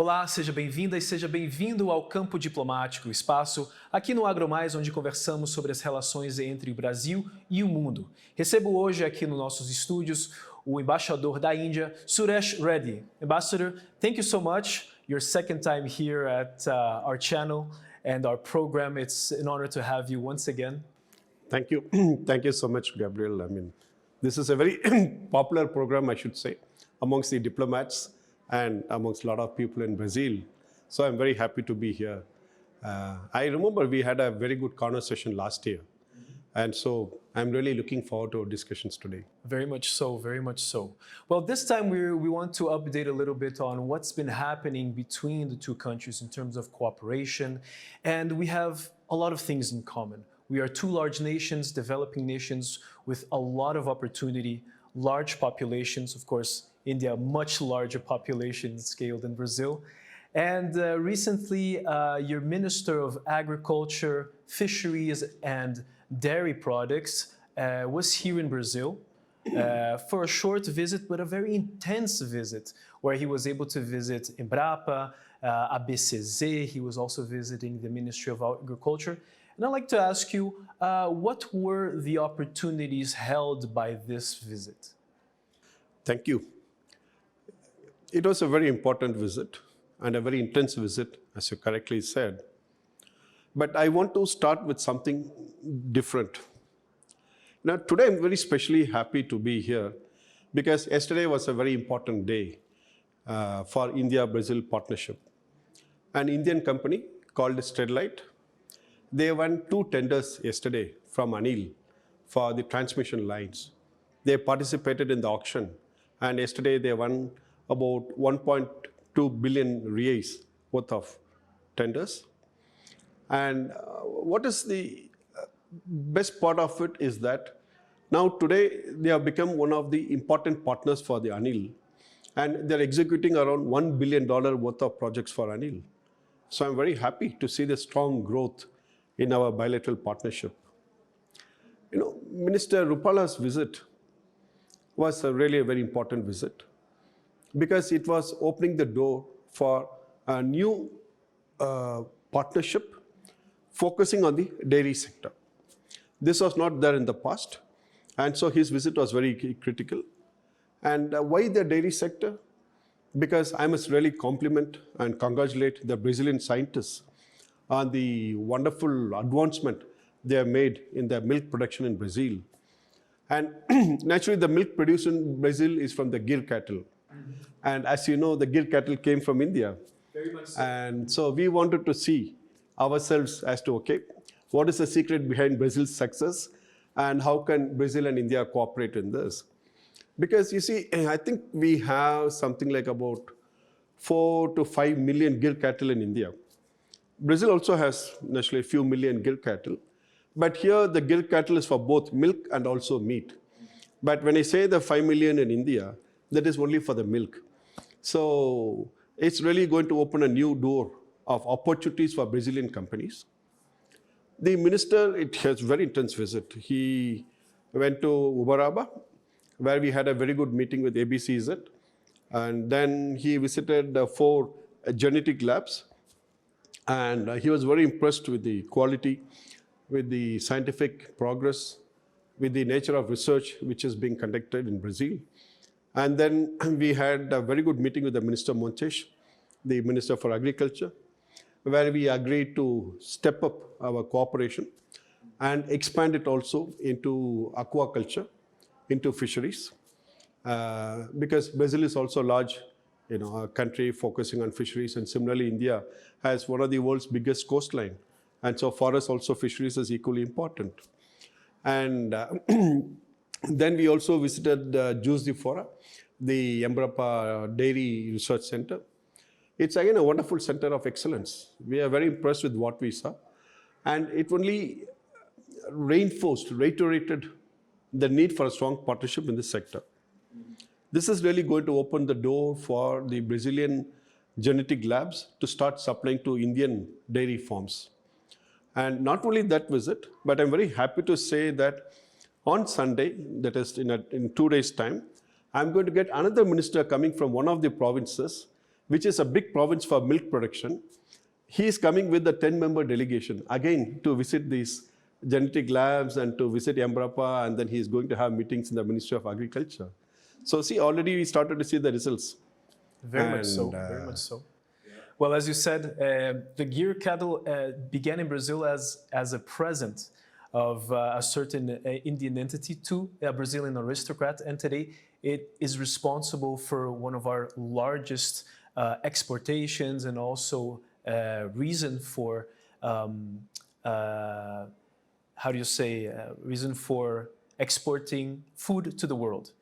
Olá, seja bem-vinda e seja bem-vindo ao Campo Diplomático, espaço aqui no AgroMais, onde conversamos sobre as relações entre o Brasil e o mundo. Recebo hoje aqui nos nossos estúdios o embaixador da Índia, Suresh Reddy. Ambassador, thank you so much. Your second time here at our channel and our program. It's an honor to have you once again. Thank you. Thank you so much, Gabriel. I mean, this is a very popular program, I should say, amongst the diplomats and amongst a lot of people in Brazil. So I'm very happy to be here. I remember we had a very good conversation last year. And so I'm really looking forward to our discussions today. Very much so, very much so. Well, this time we want to update a little bit on what's been happening between the two countries in terms of cooperation. And we have a lot of things in common. We are two large nations, developing nations with a lot of opportunity, large populations, of course, India, much larger population scale than Brazil. And recently, your Minister of Agriculture, Fisheries and Dairy Products was here in Brazil for a short visit, but a very intense visit, where he was able to visit Embrapa, ABCZ. He was also visiting the Ministry of Agriculture. And I'd like to ask you, what were the opportunities held by this visit? Thank you. It was a very important visit and a very intense visit, as you correctly said. But I want to start with something different. Now, today I'm very specially happy to be here because yesterday was a very important day for India-Brazil partnership. An Indian company called Sterlite, they won 2 tenders yesterday from ANIL for the transmission lines. They participated in the auction, and yesterday they won about 1.2 billion reais worth of tenders. And what is the best part of it is that now today they have become one of the important partners for the ANIL, and they're executing around $1 billion worth of projects for ANIL. So I'm very happy to see the strong growth in our bilateral partnership. You know, Minister Rupala's visit was really a very important visit because it was opening the door for a new partnership focusing on the dairy sector. This was not there in the past, and so his visit was very critical. And why the dairy sector? Because I must really compliment and congratulate the Brazilian scientists on the wonderful advancement they have made in the milk production in Brazil. And naturally, the milk produced in Brazil is from the Gir cattle. And as you know, the Gir cattle came from India. Very much so. And so we wanted to see ourselves as to, okay, what is the secret behind Brazil's success and how can Brazil and India cooperate in this? Because you see, I think we have something like about 4 to 5 million Gir cattle in India. Brazil also has naturally a few million Gir cattle. But here the Gir cattle is for both milk and also meat. But when I say the 5 million in India, that is only for the milk. So it's really going to open a new door of opportunities for Brazilian companies. The minister, it has a very intense visit. He went to Uberaba, where we had a very good meeting with ABCZ. And then he visited 4 genetic labs. And he was very impressed with the quality, with the scientific progress, with the nature of research which is being conducted in Brazil. And then we had a very good meeting with the Minister Montes, the Minister for Agriculture, where we agreed to step up our cooperation and expand it also into aquaculture, into fisheries. Because Brazil is also a large a country focusing on fisheries, and similarly India has one of the world's biggest coastline. And so for us also fisheries is equally important. And then we also visited Juice de Fora, the Embrapa Dairy Research Center. It's again a wonderful center of excellence. We are very impressed with what we saw. And it only reiterated the need for a strong partnership in this sector. This is really going to open the door for the Brazilian genetic labs to start supplying to Indian dairy farms. And not only that visit, but I'm very happy to say that on Sunday, that is in 2 days' time, I'm going to get another minister coming from one of the provinces which is a big province for milk production, he is coming with a 10-member delegation, again, to visit these genetic labs and to visit Embrapa, and then he is going to have meetings in the Ministry of Agriculture. So see, already we started to see the results. Very much so, very much so. Well, as you said, the gear cattle began in Brazil as a present of a certain Indian entity to a Brazilian aristocrat, and today it is responsible for one of our largest exportations and also reason for, reason for exporting food to the world.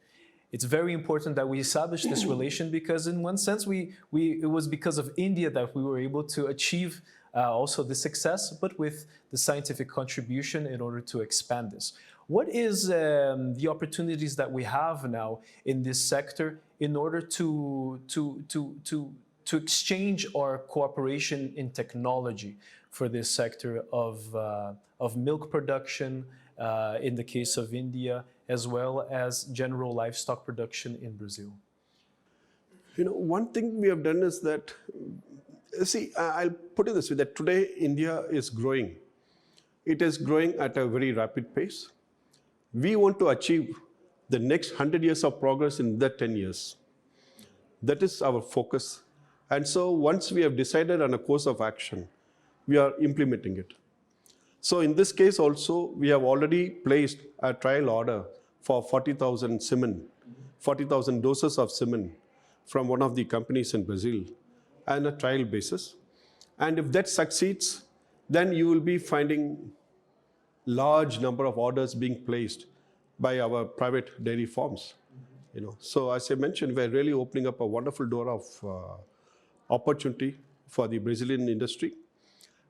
It's very important that we establish this relation because in one sense, it was because of India that we were able to achieve also the success, but with the scientific contribution in order to expand this. What is the opportunities that we have now in this sector in order to exchange our cooperation in technology for this sector of milk production, in the case of India, as well as general livestock production in Brazil? You know, one thing we have done is that, see, I'll put it this way, that today India is growing. It is growing at a very rapid pace. We want to achieve the next 100 years of progress in that 10 years. That is our focus. And so once we have decided on a course of action, we are implementing it. So in this case also, we have already placed a trial order for 40,000 semen, 40,000 doses of semen from one of the companies in Brazil on a trial basis. And if that succeeds, then you will be finding large number of orders being placed by our private dairy farms. You know, so as I mentioned, we're really opening up a wonderful door of opportunity for the Brazilian industry.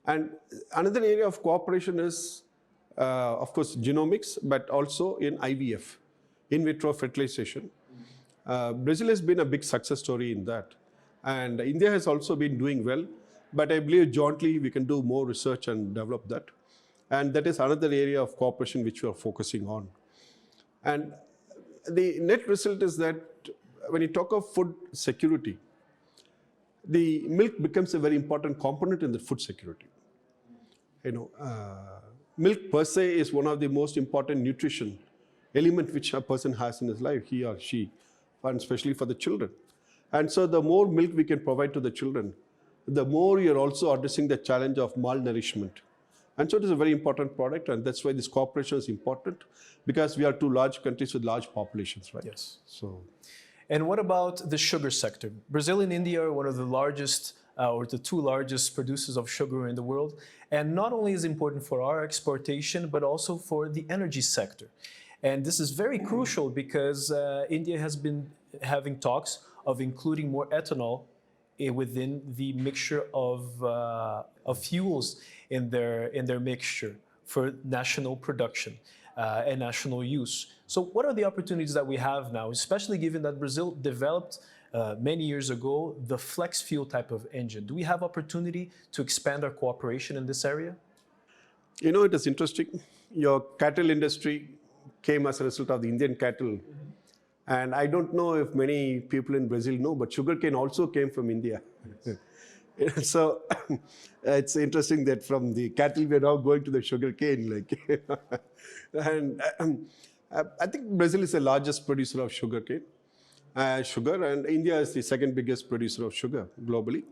And another area of cooperation is, of course, genomics, but also in IVF, in vitro fertilization. Brazil has been a big success story in that. And India has also been doing well, but I believe jointly we can do more research and develop that. And that is another area of cooperation which we are focusing on. And the net result is that when you talk of food security, the milk becomes a very important component in the food security. You know, milk per se is one of the most important nutrition element which a person has in his life, he or she, and especially for the children. And so the more milk we can provide to the children, the more you're also addressing the challenge of malnourishment. And so it is a very important product, and that's why this cooperation is important, because we are two large countries with large populations, right? Yes. So. And what about the sugar sector? Brazil and India are one of the largest or the two largest producers of sugar in the world. And not only is it important for our exportation, but also for the energy sector. And this is very crucial because India has been having talks of including more ethanol within the mixture of fuels in their mixture for national production and national use. So what are the opportunities that we have now, especially given that Brazil developed many years ago the flex fuel type of engine? Do we have opportunity to expand our cooperation in this area? You know, it is interesting. Your cattle industry came as a result of the Indian cattle. And I don't know if many people in Brazil know, but sugarcane also came from India. So it's interesting that from the cattle we're now going to the sugarcane. Like, and I think Brazil is the largest producer of sugarcane, sugar, and India is the second biggest producer of sugar globally.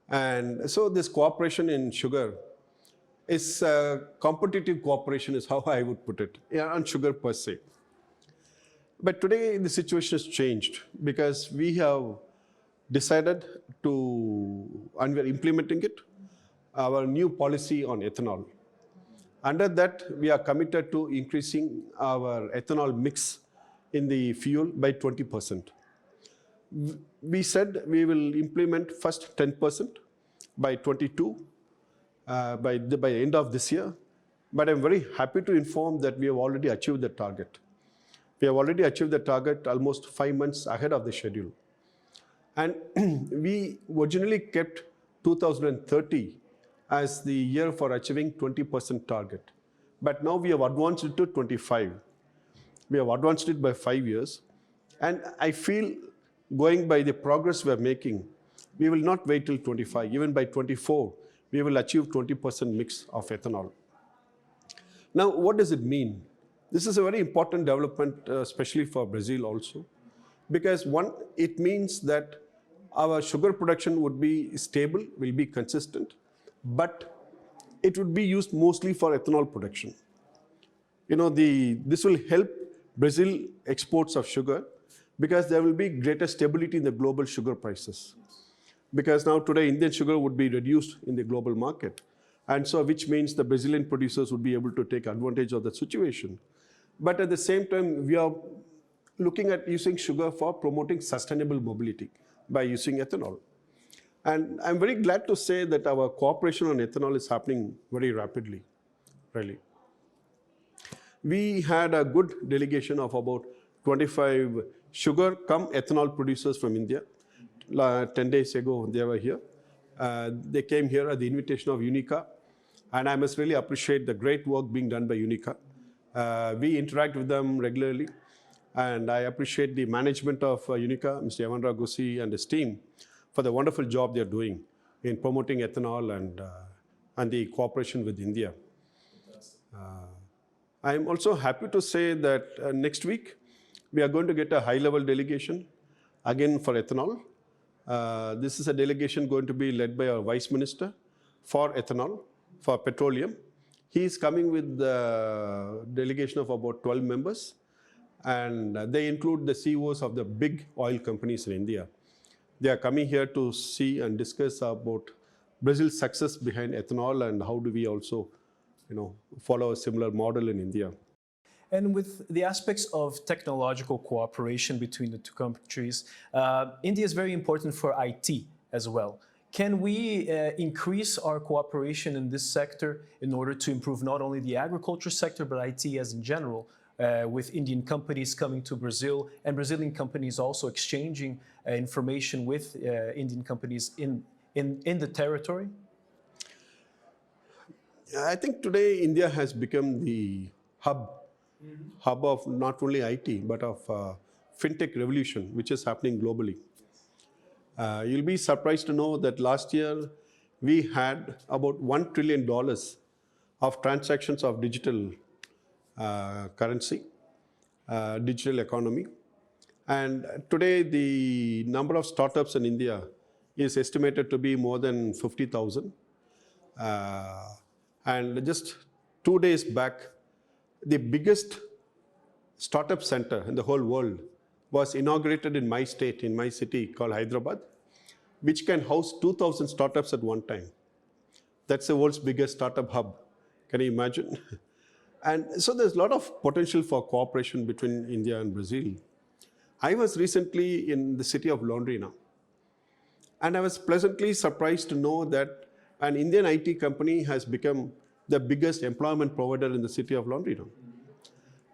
And so this cooperation in sugar is competitive cooperation, is how I would put it, on sugar per se. But today the situation has changed because we have decided to, and we are implementing it, our new policy on ethanol. Under that, we are committed to increasing our ethanol mix in the fuel by 20%. We said we will implement first 10% by 22, by the end of this year. But I'm very happy to inform that we have already achieved the target. We have already achieved the target almost 5 months ahead of the schedule. And we originally kept 2030 as the year for achieving 20% target. But now we have advanced it to 25. We have advanced it by 5 years. And I feel going by the progress we are making, we will not wait till 25. Even by 24, we will achieve 20% mix of ethanol. Now, what does it mean? This is a very important development, especially for Brazil also, because one, it means that our sugar production would be stable, will be consistent, but it would be used mostly for ethanol production. This will help Brazil exports of sugar because there will be greater stability in the global sugar prices. Because now today Indian sugar would be reduced in the global market. And so which means the Brazilian producers would be able to take advantage of that situation. But at the same time, we are looking at using sugar for promoting sustainable mobility by using ethanol. And I'm very glad to say that our cooperation on ethanol is happening very rapidly, really. We had a good delegation of about 25 sugar cum ethanol producers from India. 10 days ago, they were here. They came here at the invitation of Unica, and I must really appreciate the great work being done by Unica. We interact with them regularly, and I appreciate the management of Unica, Mr. Yavandra Gussi and his team, for the wonderful job they're doing in promoting ethanol and the cooperation with India. I'm also happy to say that next week, we are going to get a high-level delegation, again for ethanol. This is a delegation going to be led by our Vice Minister for ethanol, for petroleum. He is coming with a delegation of about 12 members, and they include the CEOs of the big oil companies in India. They are coming here to see and discuss about Brazil's success behind ethanol and how do we also follow a similar model in India. And with the aspects of technological cooperation between the two countries, India is very important for IT as well. Can we increase our cooperation in this sector in order to improve not only the agriculture sector, but IT as in general, with Indian companies coming to Brazil and Brazilian companies also exchanging information with Indian companies in the territory? I think today India has become the hub of not only IT, but of fintech revolution, which is happening globally. You'll be surprised to know that last year we had about $1 trillion of transactions of digital currency, digital economy. And today the number of startups in India is estimated to be more than 50,000. And just 2 days back, the biggest startup center in the whole world was inaugurated in my state, in my city called Hyderabad, which can house 2,000 startups at one time. That's the world's biggest startup hub. Can you imagine? And so there's a lot of potential for cooperation between India and Brazil. I was recently in the city of Londrina, and I was pleasantly surprised to know that an Indian IT company has become the biggest employment provider in the city of Londrina.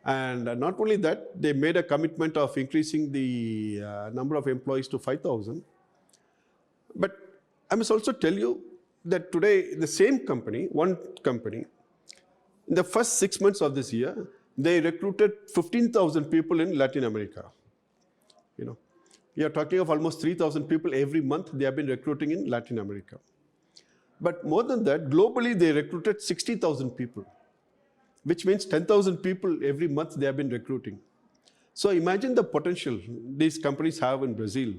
And not only that, they made a commitment of increasing the number of employees to 5,000. But I must also tell you that today, the same company, one company, in the first 6 months of this year, they recruited 15,000 people in Latin America. We are talking of almost 3,000 people every month they have been recruiting in Latin America. But more than that, globally they recruited 60,000 people, which means 10,000 people every month they have been recruiting. So imagine the potential these companies have in Brazil.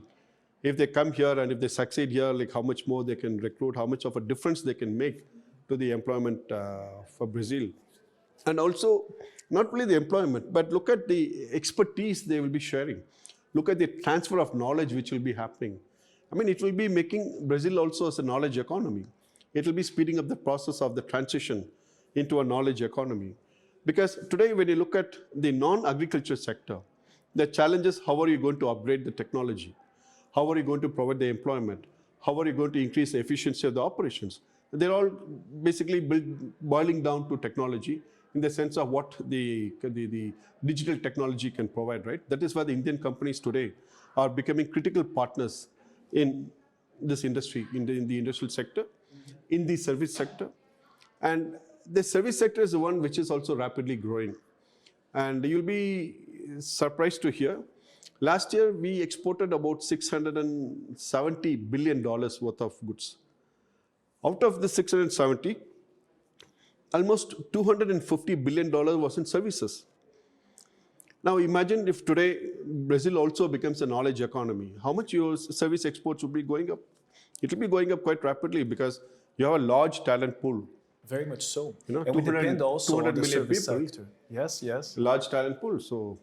If they come here and if they succeed here, like how much more they can recruit, how much of a difference they can make to the employment for Brazil. And also, not only the employment, but look at the expertise they will be sharing. Look at the transfer of knowledge which will be happening. I mean, it will be making Brazil also as a knowledge economy. It will be speeding up the process of the transition into a knowledge economy. Because today, when you look at the non-agriculture sector, the challenge is how are you going to upgrade the technology? How are you going to provide the employment? How are you going to increase the efficiency of the operations? They're all basically boiling down to technology in the sense of what the digital technology can provide, right? That is why the Indian companies today are becoming critical partners in this industry, in the industrial sector, in the service sector. And the service sector is the one which is also rapidly growing. And you'll be surprised to hear Last year, we exported about $670 billion worth of goods. Out of the 670, almost $250 billion was in services. Now imagine if today Brazil also becomes a knowledge economy. How much your service exports would be going up? It will be going up quite rapidly because you have a large talent pool. Very much so. You know, and we depend also on 200 the million service people. sector. Yes, yes. Large talent pool. So,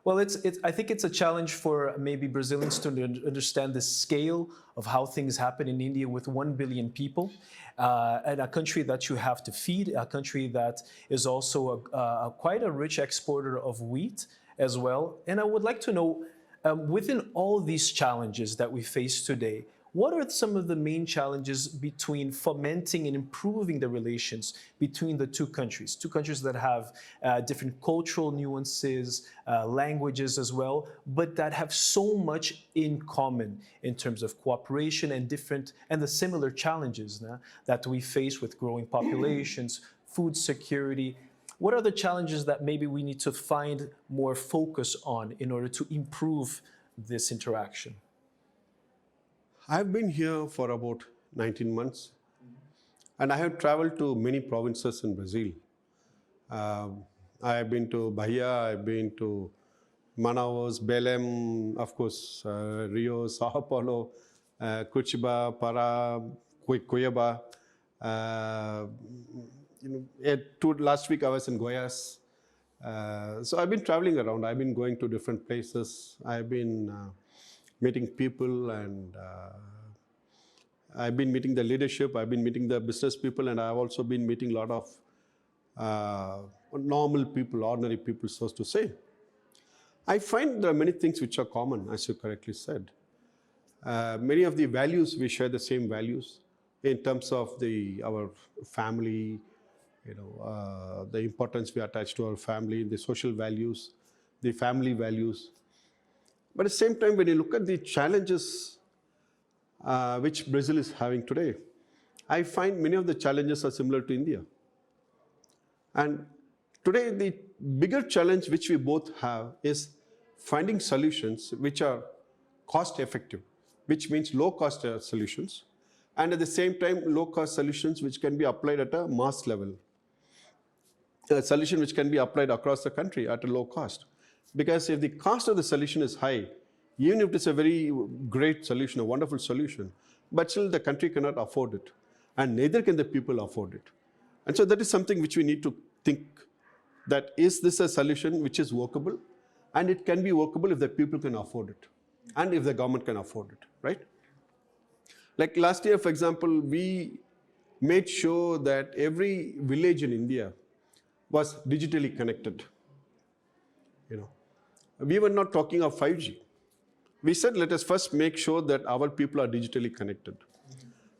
well, I think it's a challenge for maybe Brazilians to understand the scale of how things happen in India with 1 billion people, and a country that you have to feed, a country that is also quite a rich exporter of wheat as well. And I would like to know, within all these challenges that we face today, what are some of the main challenges between fomenting and improving the relations between the two countries that have different cultural nuances, languages as well, but that have so much in common in terms of cooperation and the similar challenges that we face with growing populations, food security? What are the challenges that maybe we need to find more focus on in order to improve this interaction? I've been here for about 19 months, and I have traveled to many provinces in Brazil. I have been to Bahia, I've been to Manaus, Belém, of course, Rio, Sao Paulo, Curitiba, Pará, Cuiabá. Last week I was in Goiás. So I've been traveling around. I've been going to different places. I've been meeting people, and I've been meeting the leadership, I've been meeting the business people, and I've also been meeting a lot of normal people, ordinary people, so to say. I find there are many things which are common, as you correctly said. Many of the values, we share the same values in terms of our family, the importance we attach to our family, the social values, the family values. But at the same time, when you look at the challenges which Brazil is having today, I find many of the challenges are similar to India. And today, the bigger challenge which we both have is finding solutions which are cost effective, which means low cost solutions, and at the same time, low cost solutions which can be applied at a mass level. A solution which can be applied across the country at a low cost. Because if the cost of the solution is high, even if it's a very great solution, a wonderful solution, but still the country cannot afford it, and neither can the people afford it. And so that is something which we need to think, that is this a solution which is workable? And it can be workable if the people can afford it, and if the government can afford it, right? Like last year, for example, we made sure that every village in India was digitally connected. We were not talking of 5G. We said, let us first make sure that our people are digitally connected.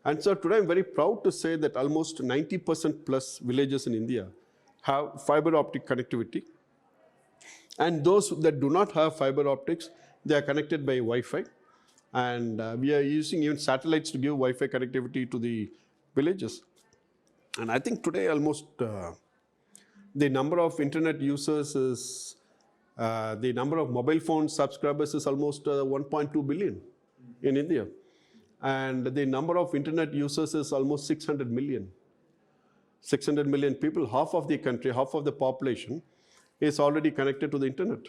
And so today I'm very proud to say that almost 90% plus villages in India have fiber optic connectivity. And those that do not have fiber optics, they are connected by Wi-Fi. And we are using even satellites to give Wi-Fi connectivity to the villages. And I think today almost the number of internet users is, the number of mobile phone subscribers is almost 1.2 billion in India. And the number of internet users is almost 600 million. 600 million people, half of the country, half of the population is already connected to the internet.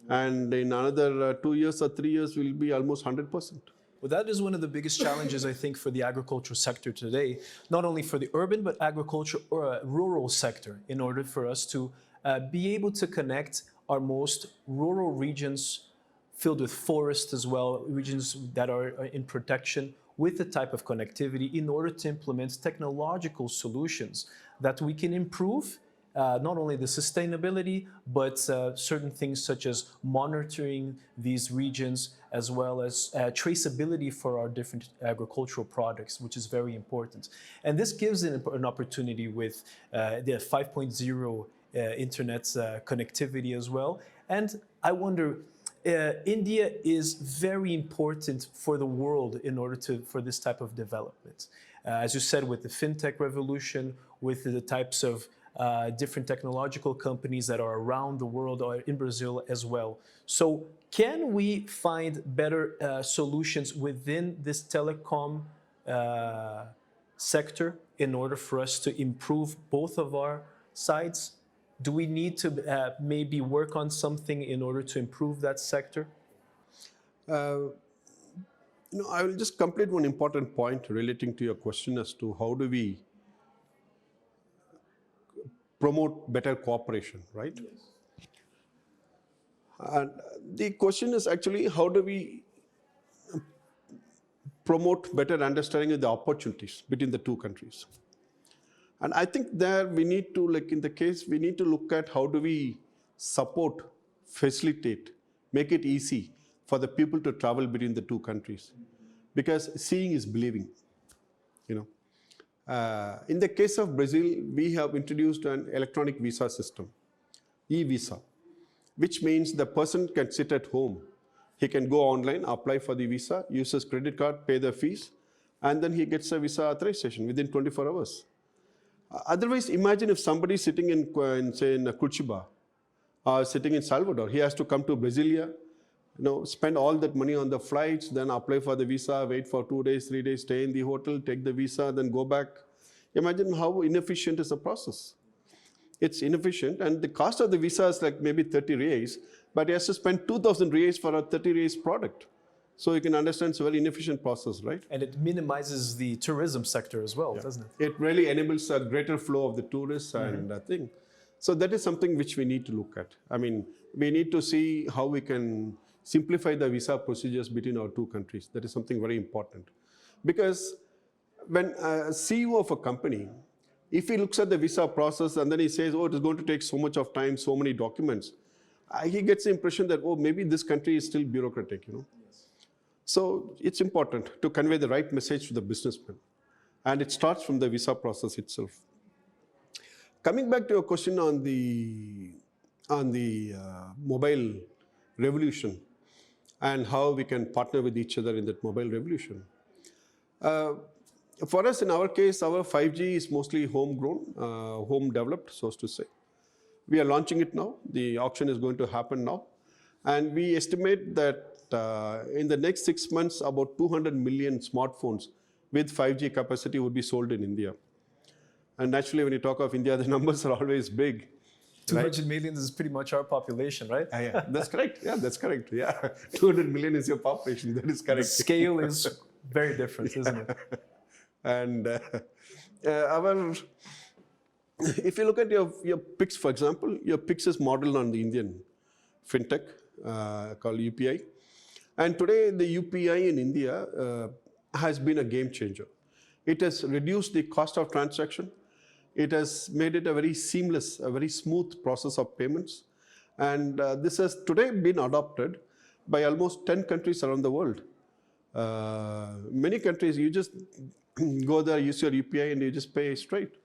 And in another 2 years or 3 years, will be almost 100%. Well, that is one of the biggest challenges, I think, for the agricultural sector today, not only for the urban, but agriculture or rural sector, in order for us to be able to connect our most rural regions filled with forests as well, regions that are in protection, with the type of connectivity in order to implement technological solutions that we can improve not only the sustainability, but certain things such as monitoring these regions, as well as traceability for our different agricultural products, which is very important. And this gives an opportunity with the 5.0 internet connectivity as well. And I wonder, India is very important for the world in order for this type of development. As you said, with the fintech revolution, with the types of different technological companies that are around the world or in Brazil as well. So can we find better solutions within this telecom sector in order for us to improve both of our sides? Do we need to maybe work on something in order to improve that sector? I will just complete one important point relating to your question as to how do we promote better cooperation, right? Yes. And the question is actually how do we promote better understanding of the opportunities between the two countries? And I think there we need to, like in the case, we need to look at how do we support, facilitate, make it easy for the people to travel between the two countries. Because seeing is believing, in the case of Brazil, we have introduced an electronic visa system, e-visa, which means the person can sit at home. He can go online, apply for the visa, use his credit card, pay the fees, and then he gets a visa authorization within 24 hours. Otherwise, imagine if somebody is sitting say, in Curitiba or sitting in Salvador, he has to come to Brasilia, spend all that money on the flights, then apply for the visa, wait for 2 days, 3 days, stay in the hotel, take the visa, then go back. Imagine how inefficient is the process. It's inefficient, and the cost of the visa is like maybe 30 reais, but he has to spend 2,000 reais for a 30 reais product. So you can understand it's a very inefficient process, right? And it minimizes the tourism sector as well, doesn't it? It really enables a greater flow of the tourists and thing. So that is something which we need to look at. I mean, we need to see how we can simplify the visa procedures between our two countries. That is something very important. Because when a CEO of a company, if he looks at the visa process and then he says, oh, it is going to take so much of time, so many documents, he gets the impression that, oh, maybe this country is still bureaucratic, Yes. So it's important to convey the right message to the businessman. And it starts from the visa process itself. Coming back to your question on the mobile revolution and how we can partner with each other in that mobile revolution. For us, in our case, our 5G is mostly homegrown, home developed, so as to say. We are launching it now. The auction is going to happen now. And we estimate that in the next 6 months, about 200 million smartphones with 5G capacity would be sold in India. And naturally, when you talk of India, the numbers are always big. 200 million is pretty much our population, right? Yeah, that's correct. Yeah, that's correct. Yeah, 200 million is your population. That is correct. The scale is very different, isn't it? And if you look at your PIX, for example, your PIX is modeled on the Indian fintech called UPI. And today, the UPI in India has been a game changer. It has reduced the cost of transaction. It has made it a very seamless, a very smooth process of payments. And this has today been adopted by almost 10 countries around the world. Many countries, you just go there, use your UPI, and you just pay straight.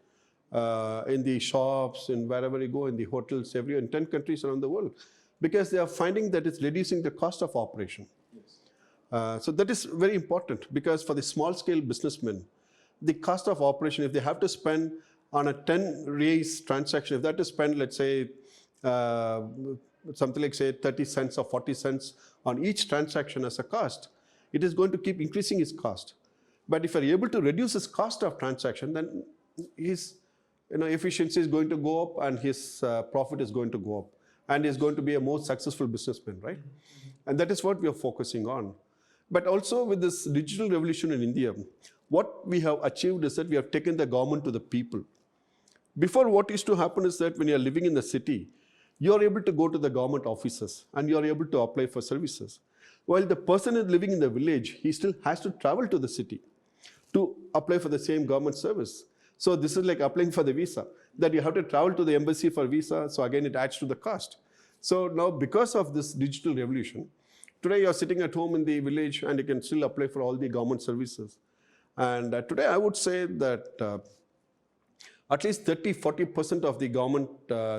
In the shops, and wherever you go, in the hotels, everywhere, in 10 countries around the world. Because they are finding that it's reducing the cost of operation. Yes. So that is very important, because for the small-scale businessmen, the cost of operation, if they have to spend on a 10 reais transaction, if they have to spend, let's say, something like, say, 30 cents or 40 cents on each transaction as a cost, it is going to keep increasing its cost. But if you're able to reduce his cost of transaction, then his efficiency is going to go up and his profit is going to go up. And he's going to be a more successful businessman, right? And that is what we are focusing on. But also with this digital revolution in India, what we have achieved is that we have taken the government to the people. Before, what used to happen is that when you are living in the city, you are able to go to the government offices and you are able to apply for services. While the person is living in the village, he still has to travel to the city to apply for the same government service. So this is like applying for the visa, that you have to travel to the embassy for visa. So again, it adds to the cost. So now, because of this digital revolution, today you're sitting at home in the village and you can still apply for all the government services. And today I would say that at least 30–40% of the government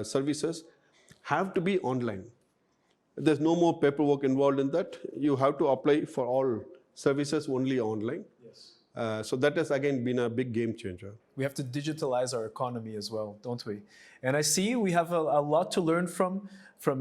services have to be online. There's no more paperwork involved in that. You have to apply for all services only online. Yes. So that has again been a big game changer. We have to digitalize our economy as well, don't we? And I see we have a lot to learn from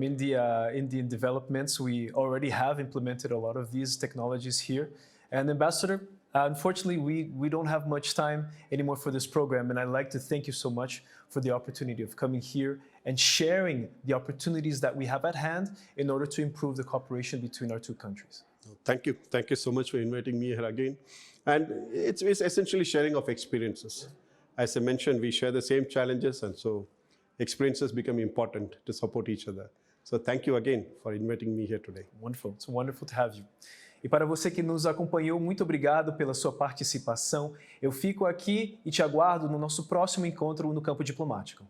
Indian developments. We already have implemented a lot of these technologies here. And Ambassador, unfortunately, we don't have much time anymore for this program. And I'd like to thank you so much for the opportunity of coming here and sharing the opportunities that we have at hand in order to improve the cooperation between our two countries. Thank you. Thank you so much for inviting me here again. And it's essentially sharing of experiences. As I mentioned, we share the same challenges, and so experiences become important to support each other. So thank you again for inviting me here today. Wonderful. It's wonderful to have you. E para você que nos acompanhou, muito obrigado pela sua participação. Eu fico aqui e te aguardo no nosso próximo encontro no Campo Diplomático.